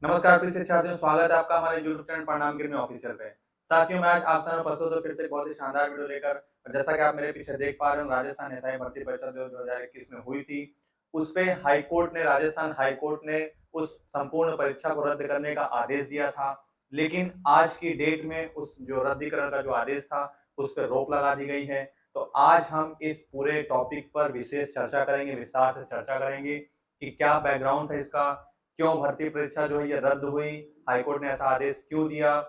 नमस्कार प्रिय शिक्षार्थियों, स्वागत है आपका हमारे यूट्यूब चैनल परिणाम गिर में ऑफिशियल पे। साथियों, मैं आज आप सबके प्रस्तुत हूँ फिर से एक बहुत ही शानदार वीडियो लेकर। और जैसा कि आप मेरे पीछे देख पा रहे हो, राजस्थान एसआई भर्ती परीक्षा जो 2021 में हुई थी, उस पे राजस्थान हाई कोर्ट ने उस संपूर्ण परीक्षा को रद्द करने का आदेश दिया था। लेकिन आज की डेट में उस जो रद्दीकरण का जो आदेश था, उस पे रोक लगा दी गई है। तो आज हम इस पूरे टॉपिक पर विशेष चर्चा करेंगे, विस्तार से चर्चा करेंगे कि क्या बैकग्राउंड था इसका, क्यों भर्ती परीक्षा जो है ये रद्द हुई, हाईकोर्ट ने ऐसा आदेश क्यों दिया,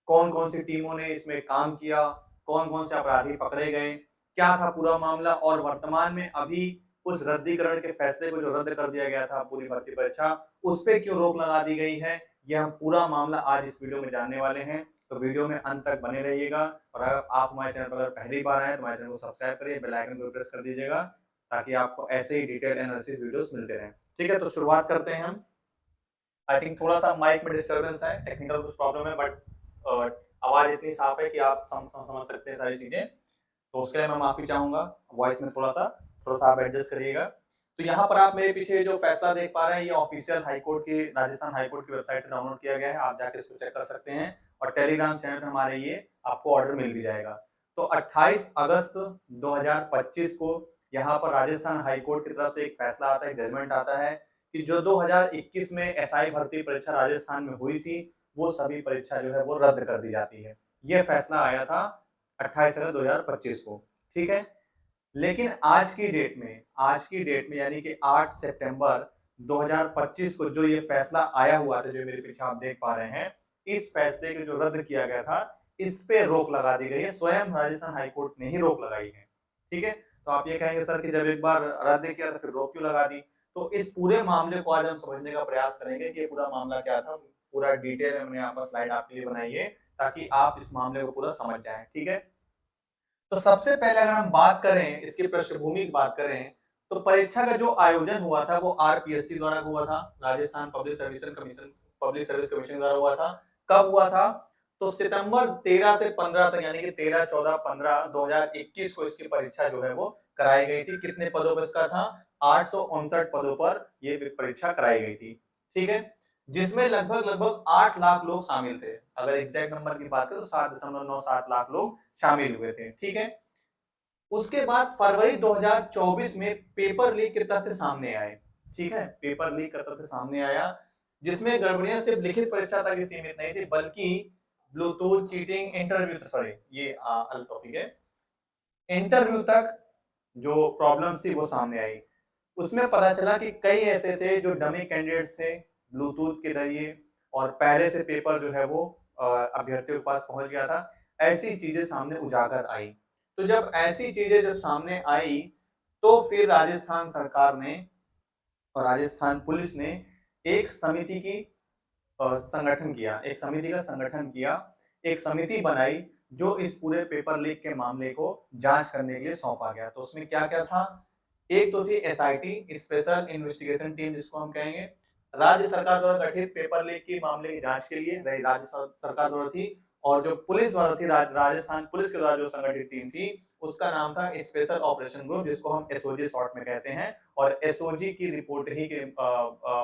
कौन-कौन सी टीमों ने इसमें काम किया, कौन-कौन से अपराधी पकड़े गए, क्या था पूरा मामला और वर्तमान में अभी उस रद्दीकरण के फैसले को जो रद्द कर दिया गया था पूरी भर्ती परीक्षा, उस पे क्यों रोक लगा दी गई है, ये हम पूरा मामला आज इस वीडियो में जानने वाले हैं। तो वीडियो में अंत तक बने रहिएगा और अगर आप हमारे चैनल पर अगर पहली बार आए हैं तो हमारे चैनल को सब्सक्राइब करिए, बेल आइकन को प्रेस कर दीजिएगा ताकि आपको ऐसे ही डिटेल एनालिसिस वीडियोस मिलते रहें। ठीक है, तो शुरुआत करते हैं हम। आई थिंक थोड़ा-सा माइक में डिस्टर्बेंस है, टेक्निकल कुछ प्रॉब्लम है बट अ, आवाज़ इतनी साफ है कि आप समझ सकते हैं सारी चीज़ें, तो उसके लिए मैं माफ़ी चाहूँगा। वॉइस में थोड़ा-सा आप एडजस्ट करिएगा। तो यहाँ पर आप मेरे पीछे जो फैसला देख पा रहे हैं, ये ऑफिशियल हाई कोर्ट की राजस्थान हाई कोर्ट की वेबसाइट से डाउनलोड किया गया है, आप जाके इसको चेक कर सकते हैं और टेलीग्राम चैनल पे हमारे ये आपको ऑर्डर मिल भी जाएगा। तो 28 अगस्त 2025 को यहाँ पर राजस्थान हाई कोर्ट की तरफ से एक फैसला आता है, एक जजमेंट आता है कि जो 2021 में एसआई भर्ती परीक्षा राजस्थान में हुई थी, वो सभी परीक्षा जो है वो रद्द कर दी जाती है। ये फैसला आया था 28 अगस्त 2025 को, ठीक है? लेकिन आज की डेट में यानी कि 8 सितंबर 2025 को जो ये फैसला आया हुआ था, जो मेरे पीछे आप देख पा रहे हैं, इस फैसले को जो रद्द किया गया था, इस पे रोक लगा दी गई है। स्वयं राजस्थान हाई कोर्ट ने ही रोक लगाई है, ठीक है? तो आप ये कहेंगे सर कि जब एक बार रद्द किया तो फिर रोक क्यों लगा दी? तो इस पूरे मामले को आज हम समझने का प्रयास करेंगे कि ये पूरा मामला क्या था, पूरा डिटेल में हमने यहाँ पर स्लाइड आपके लिए बनाई है, ताकि आप इस मामले को पूरा समझ जाएँ, ठीक है? तो सबसे पहले अगर हम बात करें, इसकी पृष्ठभूमि की बात करें, तो परीक्षा का जो आयोजन हुआ था वो आरपीएससी द्वारा हुआ था, राजस्थान पब्लिक सर्विस कमीशन द्वारा हुआ था। कब हुआ था? तो सितंबर 13 से 15 तक यानी कि 13, 14, 15, 2021 को इसकी परीक्षा जो है वो कराई गई थी। कितने पदों पर इसका था? 859 पदों पर ये परीक्षा कराई गई थी। ठीक है? जिसमें लगभग 8 लाख लोग शामिल थे। अगर एग्जैक्ट नंबर की बात करें तो 7.97 लाख लोग शामिल हुए थे, ठीक है? उसके बाद फरवरी 2024 में पेपर लीक के तथ्य सामने आए, ठीक है? पेपर लीक का तथ्य सामने आया, जिसमें गड़बड़ियाँ सिर्फ लिखित परीक्षा तक ही सीमित नहीं थी, बल्कि ब्लूटूथ चीटिंग, इंटरव्यू सॉरी ये अलग टॉपिक है। इंटरव्यू तक जो प्रॉब्लम्स थी वो सामने आई। उसमें पता चला कि कई ऐसे थे जो डमी कैंडिडेट्स थे, ब्लूटूथ के ज़रिए और पहले से पेपर जो है वो अभ्यर्थियों के पास पहुँच गया था। ऐसी चीज़ें सामने उजागर आई। तो जब ऐसी चीज़ें जब सामने आई, तो फिर राजस्थान सरकार ने और राजस्थान पुलिस ने एक समिति की संगठन किया, एक समिति का संगठन किया, एक समिति बनाई जो इस पूरे पेपर लीक के मामले को जाँच करने के लिए सौंपा गया। तो उसमें क्या-क्या था? एक तो थी एसआईटी, स्पेशल इन्वेस्टिगेशन टीम जिसको हम कहेंगे। राज्य सरकार द्वारा गठित पेपर लीक की मामले की जाँच के लिए रही राज्य सरकार द्वारा थी और जो पुलिस द्वारा थी राजस्थान पुलिस के द्वारा जो संगठित टीम थी, उसका नाम था स्पेशल ऑपरेशन ग्रुप जिसको हम एसओजी शॉर्ट में कहते हैं और एसओजी की रिपोर्ट ही के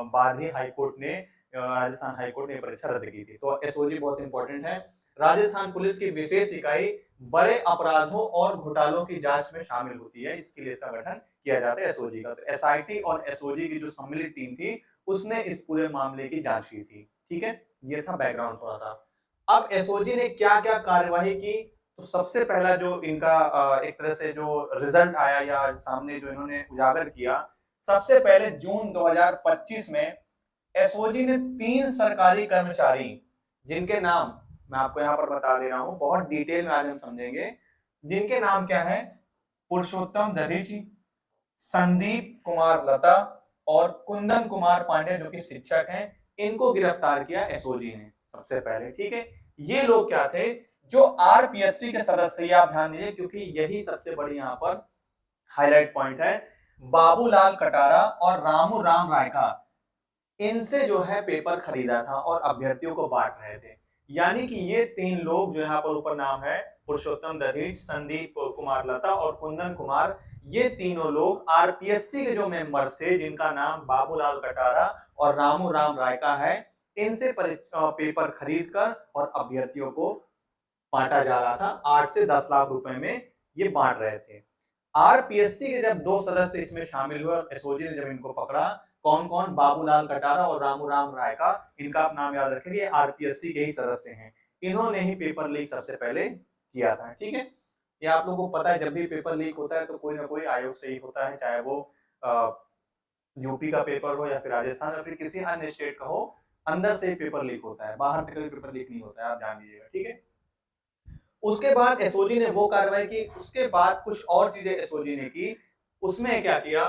बाद ही हाई कोर्ट ने राजस्थान हाई कोर्ट ने ये परीक्षा रद्द की थी। तो एसओजी बहुत इंपॉर्टेंट है। राजस्थान पुलिस की विशेष इकाई बड़े अपराधों और घोटालों की जाँच में शामिल होती है, इसके लिए इसका गठन किया जाता है एसओजी का। तो एसआईटी और एसओजी की जो सम्मिलित टीम थी, उसने इस पूरे मामले की जाँच की थी। ठीक है? ये था बैकग्राउंड थोड़ा-सा। अब एसओजी ने क्या-क्या कार्यवाही की, तो सबसे पहला जो इनका एक तरह से जो रिजल्ट आया या सामने जो इन्होंने उजागर किया, सबसे पहले जून 2025 में एसओजी ने 3 सरकारी कर्मचारी, जिनके नाम मैं आपको यहाँ पर बता दे रहा हूँ, बहुत डिटेल में आज हम समझेंगे। जिनके नाम क्या है? पुरुषोत्तम दधीची, संदीप कुमार लता और कुंदन कुमार पांडे जो कि शिक्षक हैं, इनको गिरफ्तार किया एसओजी ने सबसे पहले, ठीक है? ये लोग क्या थे? जो आरपीएससी के सदस्य थे, ये आप ध्यान दीजिए क्योंकि यही सबसे बड़ी यहाँ पर हाइलाइट पॉइंट है। बाबूलाल कटारा और रामू राम रायका, इनसे जो है पेपर खरीदा था और अभ्यर्थियों को बाँट रहे थे। यानी कि ये 3 लोग जो यहाँ पर ऊपर नाम है, पुरुषोत्तम दधीच, संदीप कुमार लता और कुंदन कुमार, ये तीनों लोग आरपीएससी के जो मेंबर्स थे, जिनका नाम बाबूलाल कटारा और रामू राम रायका है, इनसे पेपर खरीद कर और अभ्यर्थियों को बांटा जा रहा था। 8 से 10 लाख रुपए में ये बांट रहे थे। आरपीएससी के जब 2 सदस्य इसमें शामिल हुए और एसओजी ने जब इनको पकड़ा, कौन-कौन, बाबूलाल कटारा और रामूराम राय का, इनका आप नाम याद रखेंगे, ये आरपीएससी के ही सदस्य हैं। इन्होंने ही पेपर लीक सबसे पहले किया था, ठीक है? ये आप लोगों को पता है, जब भी पेपर लीक होता है तो कोई ना कोई आयोग से ही होता है, चाहे वो यूपी का पेपर हो या फिर राजस्थान या फिर किसी अन्य स्टेट का हो, अंदर से ही पेपर लीक होता है, बाहर से कभी पेपर लीक नहीं होता है, आप जान लीजिएगा, ठीक है? उसके बाद एसओजी ने वो कार्रवाई की, उसके बाद कुछ और चीजें एसओजी ने की। उसमें क्या किया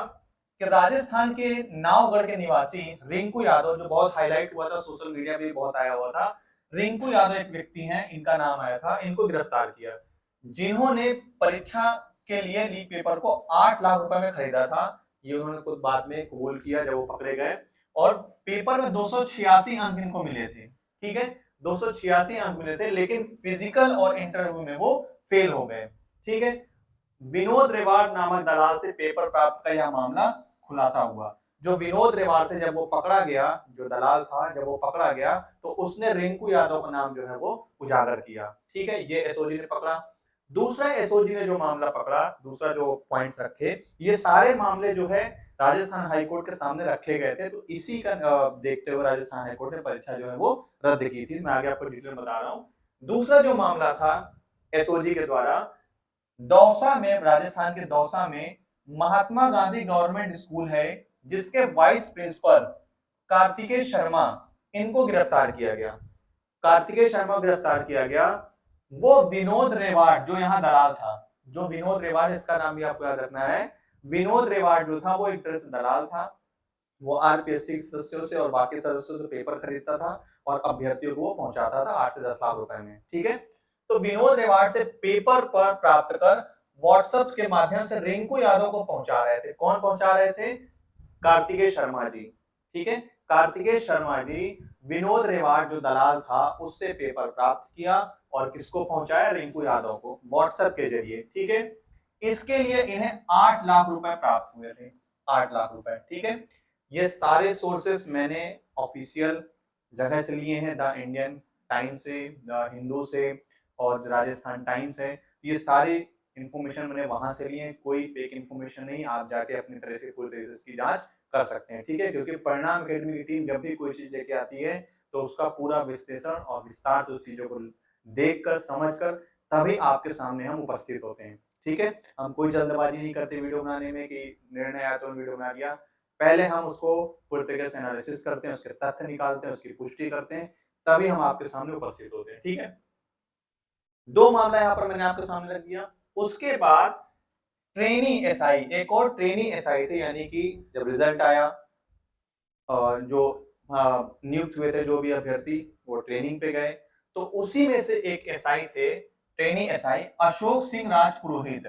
कि राजस्थान के नावगढ़ के निवासी रिंकू यादव, जो बहुत हाईलाइट हुआ था, सोशल मीडिया पे भी बहुत आया हुआ था, रिंकू यादव एक व्यक्ति हैं, इनका नाम आया था, इनको गिरफ्तार किया, जिन्होंने परीक्षा के लिए लीक पेपर को 8 लाख रुपए में खरीदा था। ये उन्होंने खुद बाद में कबूल किया जब वो पकड़े गए, और पेपर में 286 अंक इनको मिले थे, ठीक है? 286 अंक मिले थे, लेकिन फिजिकल और इंटरव्यू में वो फेल हो गए, ठीक है? विनोद रेवाड़ नामक दलाल से पेपर प्राप्त का यह मामला खुलासा हुआ। जो विनोद रेवाड़ थे, जब वो पकड़ा गया, जो दलाल था, जब वो पकड़ा गया तो उसने रिंकू यादव का नाम जो है वो उजागर किया, ठीक है? ये एसओजी ने पकड़ा। दूसरा एसओजी ने जो मामला पकड़ा, दूसरा जो पॉइंट्स रखे, ये सारे मामले जो है राजस्थान हाईकोर्ट के सामने रखे गए थे, तो इसी का देखते हुए राजस्थान हाईकोर्ट ने परीक्षा जो है वो रद्द की थी। मैं आगे आपको डिटेल बता रहा हूँ। दूसरा जो मामला था एसओजी के द्वारा, दौसा में, राजस्थान के दौसा में महात्मा गांधी गवर्नमेंट स्कूल है, जिसके वाइस प्रिंसिपल कार्तिकेय शर्मा, इनको गिरफ्तार किया गया। कार्तिकेय शर्मा गिरफ्तार किया गया। वो विनोद रेवाड़, जो यहाँ दलाल था, जो विनोद रेवाड़, इसका नाम भी आपको याद रखना है, विनोद रेवाड़ जो था वो एक तरह से दलाल था। वो आरपीएससी सदस्यों से और बाकी सदस्यों से पेपर खरीदता था और अभ्यर्थियों को वो पहुंचाता था 8 से 10 लाख रुपए में, ठीक है? तो विनोद रेवाड़ से पेपर पर प्राप्त कर व्हाट्सएप के माध्यम से रिंकू यादव को पहुंचा रहे थे। कौन पहुंचा रहे थे? कार्तिकेय शर्मा जी, ठीक है? कार्तिकेय शर्मा जी विनोद रेवाड़ जो दलाल था उससे पेपर प्राप्त किया और किसको पहुंचाया? रिंकू यादव को, व्हाट्सएप के जरिए, ठीक है? इसके लिए इन्हें 8 लाख रुपए प्राप्त हुए थे, 8 लाख रुपए, ठीक है? ये सारे सोर्सेस मैंने ऑफिशियल जगह से लिए हैं, द इंडियन टाइम से, द हिंदू से, और राजस्थान टाइम्स है, ये सारी इंफॉर्मेशन मैंने वहां से लिए हैं, कोई फेक इंफॉर्मेशन नहीं। आप जाके अपनी तरह से पूरी तरीके से इसकी जांच कर सकते हैं, ठीक है? क्योंकि परिणाम अकेडमी की टीम जब भी कोई चीज लेके आती है तो उसका पूरा विश्लेषण और विस्तार से उस चीजों को देखकर, समझकर तभी आपके सामने हम उपस्थित होते हैं, ठीक है? हम कोई जल्दबाजी नहीं करते वीडियो बनाने में कि निर्णय आया तो वीडियो बना दिया। पहले हम उसको पूरी तरीके से एनालिसिस करते हैं, उसके तथ्य निकालते हैं, उसकी पुष्टि करते हैं, तभी हम आपके सामने उपस्थित होते हैं, ठीक है? 2 मामला यहाँ पर मैंने आपके सामने रख दिया। उसके बाद ट्रेनी एसआई, एक और ट्रेनी एसआई थे, यानी कि जब रिजल्ट आया और जो नियुक्त हुए थे जो भी अभ्यर्थी, वो ट्रेनिंग पे गए, तो उसी में से एक एसआई थे, ट्रेनी एसआई अशोक सिंह राजपुरोहित,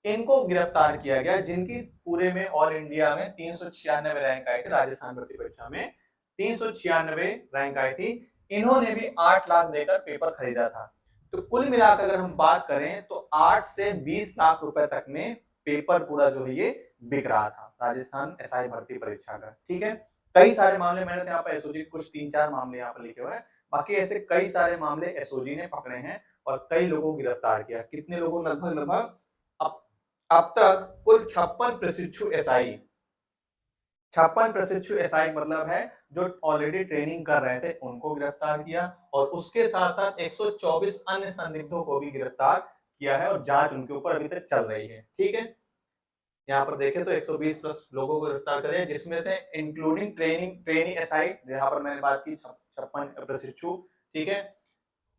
इनको गिरफ्तार किया गया, जिनकी पूरे में ऑल इंडिया में 396 रैंक आई थी, राजस्थान भर्ती परीक्षा में 396 रैंक आई थी। इन्होंने भी 8 लाख देकर पेपर खरीदा था। तो कुल मिलाकर अगर हम बात करें तो 8 से 20 लाख रुपए तक में पेपर पूरा जो है ये बिक रहा था राजस्थान एसआई भर्ती परीक्षा का, ठीक है? कई सारे मामले मैंने तो यहाँ पर एसओजी कुछ 3-4 मामले यहाँ पर लिखे हुए हैं, बाकी ऐसे कई सारे मामले एसओजी ने पकड़े हैं और कई लोगों को गिरफ्तार किया। कितने लोगों? लगभग अब अब तक कुल 56 प्रशिक्षु एसआई, 56 प्रशिक्षु एसआई मतलब है जो ऑलरेडी ट्रेनिंग कर रहे थे, उनको गिरफ्तार किया, और उसके साथ साथ 124 अन्य संदिग्धों को भी गिरफ्तार किया है और जांच उनके ऊपर अभी तक चल रही है, ठीक है? यहाँ पर देखें तो 120 प्लस लोगों को गिरफ्तार करे, जिसमें से इंक्लूडिंग ट्रेनी एसआई, जहां पर मैंने बात की 56 प्रशिक्षु, ठीक है?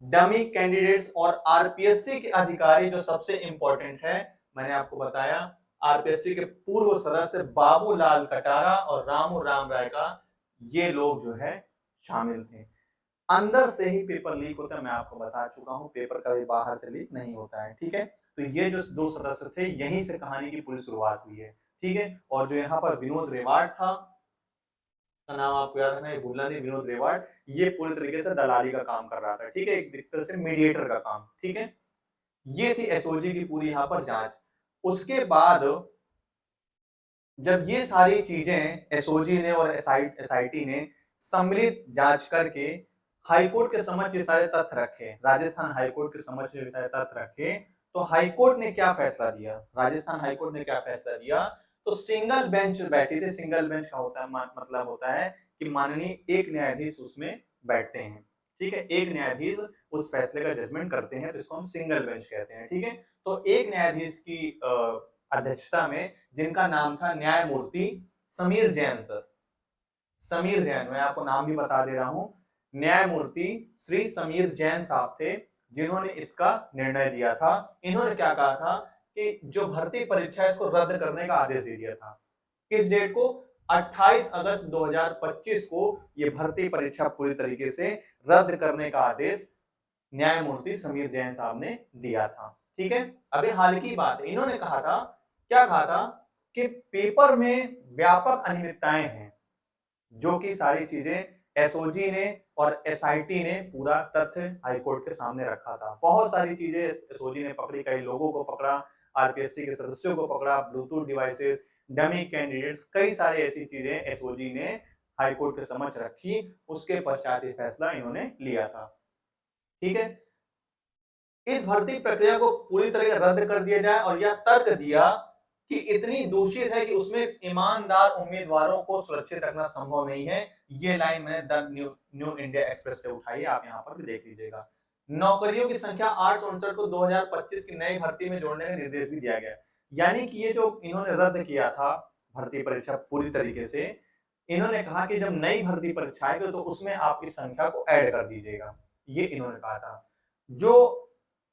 डमी कैंडिडेट्स और आरपीएससी के अधिकारी, जो सबसे इंपॉर्टेंट है, मैंने आपको बताया आरपीएससी के पूर्व सदस्य बाबूलाल कटारा और रामू राम राय का, ये लोग जो है शामिल थे। अंदर से ही पेपर लीक होता है, मैं आपको बता चुका हूं, पेपर कभी बाहर से लीक नहीं होता है, ठीक है? तो ये जो 2 सदस्य थे, यहीं से कहानी की पूरी शुरुआत हुई है, ठीक है? और जो यहाँ पर विनोद रेवाड़ था, का नाम आपको याद रखना है, भूलना नहीं, विनोद रेवाड़, ये पूरी तरीके से दलाली का काम कर रहा था, ठीक है? एक तरह से मीडिएटर का काम, ठीक है? ये थी एसओजी की पूरी यहाँ पर जांच। उसके बाद जब ये सारी चीजें एसओजी ने और एसआईटी ने सम्मिलित जांच करके हाईकोर्ट के समक्ष ये सारे तथ्य रखे, राजस्थान हाईकोर्ट के समक्ष ये सारे तथ्य रखे, तो हाईकोर्ट ने क्या फैसला दिया, राजस्थान हाईकोर्ट ने क्या फैसला दिया, तो सिंगल बेंच बैठी थी। सिंगल बेंच का होता है मतलब होता है कि माननीय एक न्यायाधीश उसमें बैठते हैं, ठीक है, एक न्यायाधीश उस फैसले का जजमेंट करते हैं, तो इसको हम सिंगल बेंच कहते हैं, ठीक है। तो एक न्यायाधीश की अध्यक्षता में, जिनका नाम था न्यायमूर्ति समीर जैन सर, समीर जैन, मैं आपको नाम भी बता दे रहा हूं, न्यायमूर्ति श्री समीर जैन साहब थे जिन्होंने इसका निर्णय दिया था। इन्होंने क्या कहा था कि जो भर्ती परीक्षा है इसको रद्द करने का आदेश दे दिया था। किस डेट को? 28 अगस्त 2025 को ये भर्ती परीक्षा पूरी तरीके से रद्द करने का आदेश न्यायमूर्ति समीर जैन साहब ने दिया था, ठीक है। अभी हाल की बात है, इन्होंने कहा था, क्या कहा था कि पेपर में व्यापक अनियमितताएं हैं, जो कि सारी चीजें एसओजी ने और एसआईटी ने पूरा तथ्य हाईकोर्ट के सामने रखा था। बहुत सारी चीजें एसओजी ने पकड़ी, कई लोगों को पकड़ा, आरपीएससी के सदस्यों को पकड़ा, ब्लूटूथ डिवाइसेस, डमी कैंडिडेट्स, कई सारी ऐसी चीजें एसओजी ने हाईकोर्ट के समक्ष रखी, उसके पश्चात ये फैसला इन्होंने लिया था, ठीक है। इस भर्ती प्रक्रिया को पूरी तरह रद्द कर दिया जाए, और यह तर्क दिया कि इतनी दूषित है कि उसमें ईमानदार उम्मीदवारों को सुरक्षित रखना संभव नहीं है। ये लाइन मैंने द न्यू इंडिया एक्सप्रेस से उठाई, आप यहाँ पर भी देख लीजिएगा। नौकरियों की संख्या 859 को 2025 की नई भर्ती में जोड़ने का निर्देश भी दिया गया। यानी कि ये जो इन्होंने रद्द किया था भर्ती परीक्षा पूरी तरीके से, इन्होंने कहा कि जब नई भर्ती परीक्षा आएगी तो उसमें आप इस संख्या को ऐड कर दीजिएगा, ये इन्होंने कहा था। जो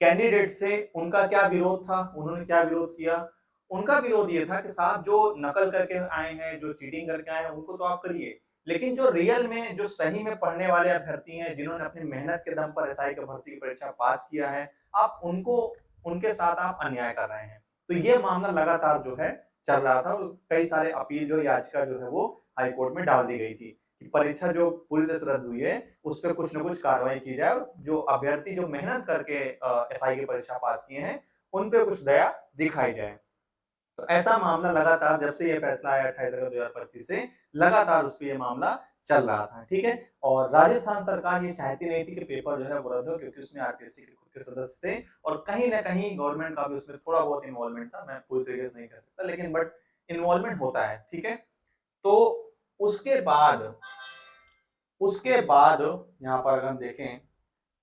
कैंडिडेट्स थे उनका क्या विरोध था, उन्होंने क्या विरोध किया? उनका विरोध ये था कि साहब जो नकल करके आए हैं, जो चीटिंग करके आए हैं, उनको तो आप करिए, लेकिन जो रियल में, जो सही में पढ़ने वाले अभ्यर्थी हैं, जिन्होंने अपनी मेहनत के दम पर एसआई की भर्ती की परीक्षा पास किया है, आप उनको, उनके साथ आप अन्याय कर रहे हैं। तो ये मामला लगातार जो है चल रहा था, और कई सारे अपील जो याचिका जो है वो हाईकोर्ट में डाल दी गई थी कि परीक्षा जो पूरी तरह से रद्द हुई है उस पर कुछ न कुछ कार्रवाई की जाए, और जो अभ्यर्थी जो मेहनत करके एसआई की परीक्षा पास किए हैं उन पे कुछ दया दिखाई जाए। तो ऐसा मामला लगातार जब से ये फैसला आया 28 अगस्त 2025 से लगातार उस पे ये मामला चल रहा था, ठीक है। और राजस्थान सरकार ये चाहती नहीं थी कि पेपर जो है वो रद्द हो, क्योंकि उसमें आरपीएससी के खुद के सदस्य थे, और कहीं ना कहीं गवर्नमेंट का भी उसमें थोड़ा बहुत इन्वॉल्वमेंट था, मैं पूरी तरीके से नहीं कह सकता, लेकिन बट इन्वॉल्वमेंट होता है, ठीक है। तो उसके बाद यहाँ पर अगर हम देखें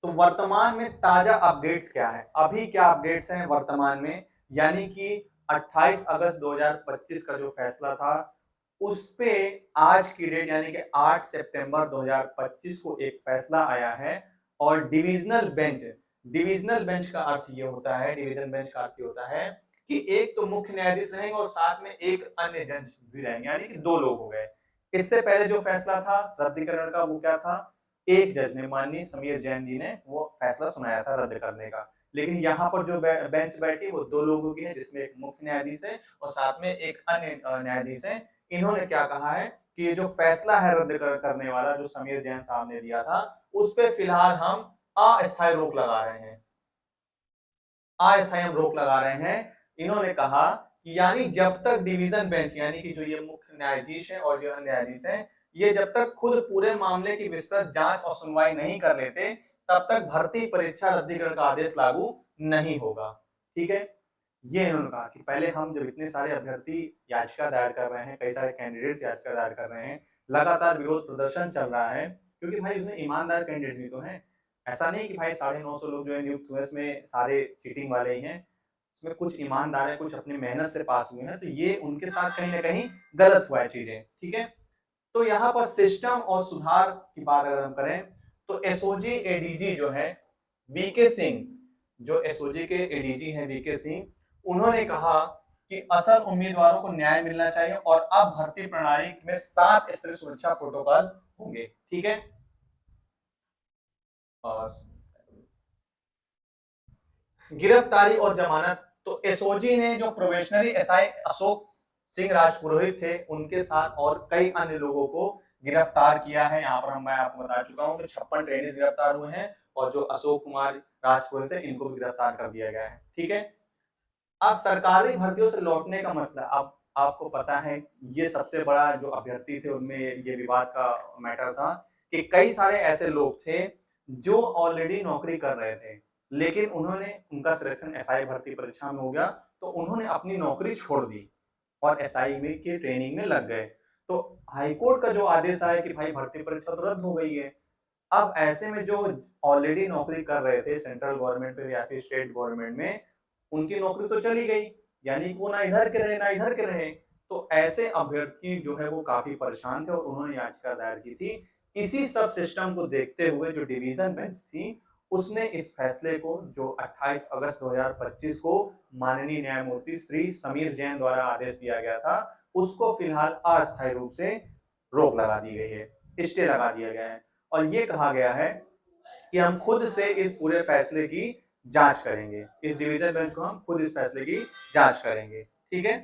तो वर्तमान में ताजा अपडेट्स क्या है, अभी क्या अपडेट्स हैं वर्तमान में, यानी कि 28 अगस्त 2025 का जो फैसला था उस पे आज की डेट यानी कि 8 सितंबर 2025 को एक फैसला आया है। और डिविजनल बेंच का अर्थ ये होता है, डिवीजन बेंच का अर्थ ये होता है कि एक तो मुख्य न्यायाधीश रहेंगे और साथ में एक अन्य जज भी रहेंगे, यानी कि दो लोग हो गए। इससे पहले जो फैसला था रद्दीकरण का वो क्या था, एक जज ने, माननीय समीर जैन जी ने वो फैसला सुनाया था रद्द करने का, लेकिन यहाँ पर जो बेंच बैठी वो दो लोगों की है, जिसमें एक मुख्य न्यायाधीश है और साथ में एक अन्य न्यायाधीश है। इन्होंने क्या कहा है कि ये जो फैसला है रद्द करने वाला जो समीर जैन साहब ने दिया था उस पे फिलहाल हम अस्थायी रोक लगा रहे हैं, अस्थायी हम रोक लगा रहे हैं। इन्होंने कहा कि यानी जब तक डिवीजन बेंच यानी कि जो ये मुख्य न्यायाधीश है और जो अन्य न्यायाधीश है, ये जब तक खुद पूरे मामले की विस्तृत जांच और सुनवाई नहीं कर लेते तब तक भर्ती परीक्षा रद्दीकरण का आदेश लागू नहीं होगा, ठीक है। ये इन्होंने कहा कि पहले हम जब इतने सारे अभ्यर्थी याचिका दायर कर रहे हैं, कई सारे कैंडिडेट्स याचिका दायर कर रहे हैं, लगातार विरोध प्रदर्शन चल रहा है, क्योंकि भाई उसमें ईमानदार कैंडिडेट भी तो हैं। ऐसा नहीं कि भाई 950 लोग जो है नियुक्त हुए इसमें सारे चीटिंग वाले ही हैं, इसमें कुछ ईमानदार हैं, कुछ अपनी मेहनत से पास हुए हैं, तो ये उनके साथ कहीं ना कहीं गलत हुआ है चीजें, ठीक है। तो यहाँ पर सिस्टम और सुधार की बात अगर हम करें तो एसओजी एडीजी जो है वीके सिंह, जो एसओजी के एडीजी हैं वीके सिंह, उन्होंने कहा कि असल उम्मीदवारों को न्याय मिलना चाहिए और अब भर्ती प्रणाली में 7 स्तरीय सुरक्षा प्रोटोकॉल होंगे, ठीक है। और गिरफ्तारी और जमानत, तो एसओजी ने जो प्रोबेशनरी एसआई अशोक सिंह राजपुरोहित थे उनके साथ और कई अन्य लोगों को गिरफ्तार किया है। यहाँ पर मैं आपको बता चुका हूँ कि 56 ट्रेनिंग गिरफ्तार हुए हैं और जो अशोक कुमार राजपुरोहित थे इनको भी गिरफ्तार कर दिया गया है, ठीक है। अब सरकारी भर्तियों से लौटने का मसला, आपको पता है ये सबसे बड़ा जो अभ्यर्थी थे उनमें ये विवाद का मैटर था कि कई सारे ऐसे लोग थे जो ऑलरेडी नौकरी कर रहे थे, लेकिन उनका सिलेक्शन एसआई भर्ती परीक्षा में हो गया, तो उन्होंने अपनी नौकरी छोड़ दी और एसआई में की ट्रेनिंग में लग गए। तो हाईकोर्ट का जो आदेश आया कि भाई भर्ती परीक्षा तो रद्द हो गई है। अब ऐसे में जो ऑलरेडी नौकरी कर रहे थे सेंट्रल गवर्नमेंट में या फिर स्टेट गवर्नमेंट में, उनकी नौकरी तो चली गई, यानी कि वो ना इधर के रहे ना इधर के रहे। तो ऐसे अभ्यर्थी जो है वो काफी परेशान थे और उन्होंने याचिका दायर की थी। इसी सब सिस्टम को देखते हुए जो डिवीजन बेंच थी, उसने इस फैसले को जो 28 अगस्त 2025 को माननीय न्यायमूर्ति श्री समीर जैन द्वारा आदेश दिया गया था, उसको फिलहाल अस्थायी रूप से रोक लगा दी गई है, स्टे लगा दिया गया है और ये कहा गया है कि हम खुद से इस पूरे फैसले की जांच करेंगे। इस डिवीजन बेंच को हम खुद इस फैसले की जांच करेंगे। ठीक है?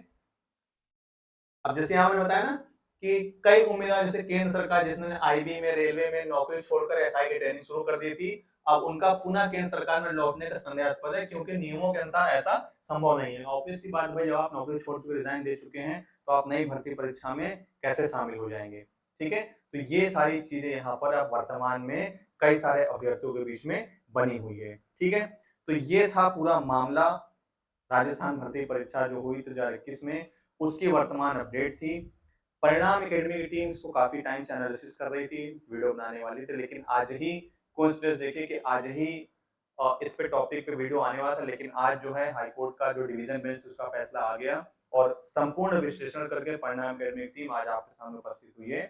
अब जैसे यहाँ मैंने बताया ना कि कई उम्मीदवार जैसे केंद्र सरकार जिसने आईबी में, रेलवे में नौकरी छोड़कर एसआई की ट्रेनिंग शुरू कर दी थी, अब उनका पुनः केंद्र सरकार में लौटने का संदेहास्पद है क्योंकि नियमों के अनुसार ऐसा संभव नहीं है। ऑब्वियस सी बात भाई, जब आप नौकरी छोड़ चुके, रिजाइन दे चुके हैं, तो आप नई भर्ती परीक्षा में कैसे शामिल हो जाएंगे? ठीक है? तो ये सारी चीजें यहाँ पर अब वर्तमान में कई सारे अभ्यर्थियों के बीच में बनी हुई है। ठीक है? तो ये था पूरा मामला राजस्थान भर्ती परीक्षा जो हुई 2021 में, उसकी वर्तमान अपडेट थी। परिणाम एकेडमी की टीम इसको काफी टाइम से एनालिसिस कर रही थी, वीडियो बनाने वाली थी, लेकिन आज ही कोइंसिडेंस देखिए कि आज ही इस पे टॉपिक पे वीडियो आने वाला था, लेकिन आज जो है हाई कोर्ट का जो डिवीजन बेंच उसका फैसला आ गया और संपूर्ण विश्लेषण करके परिणाम एकेडमी की टीम आज आपके सामने उपस्थित हुई है।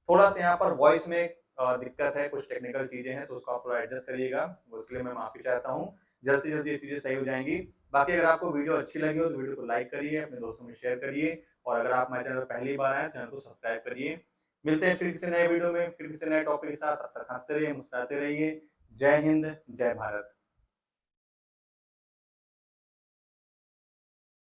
थोड़ा सा यहाँ पर वॉइस में दिक्कत है, कुछ टेक्निकल चीजें हैं, तो उसको आप थोड़ा एडजस्ट करिएगा, उसके लिए मैं माफी चाहता हूँ। जल्द से जल्द ये चीजें सही हो जाएंगी। बाकी अगर आपको वीडियो अच्छी लगी हो तो वीडियो को लाइक करिए, अपने दोस्तों में शेयर करिए और अगर आप हमारे चैनल पर पहली बार आए चैनल को सब्सक्राइब करिए। मिलते हैं फिर किसी नए वीडियो में, फिर किसी नए टॉपिक के साथ। तब तक हंसते रहिए, मुस्कुराते रहिए। जय हिंद, जय भारत।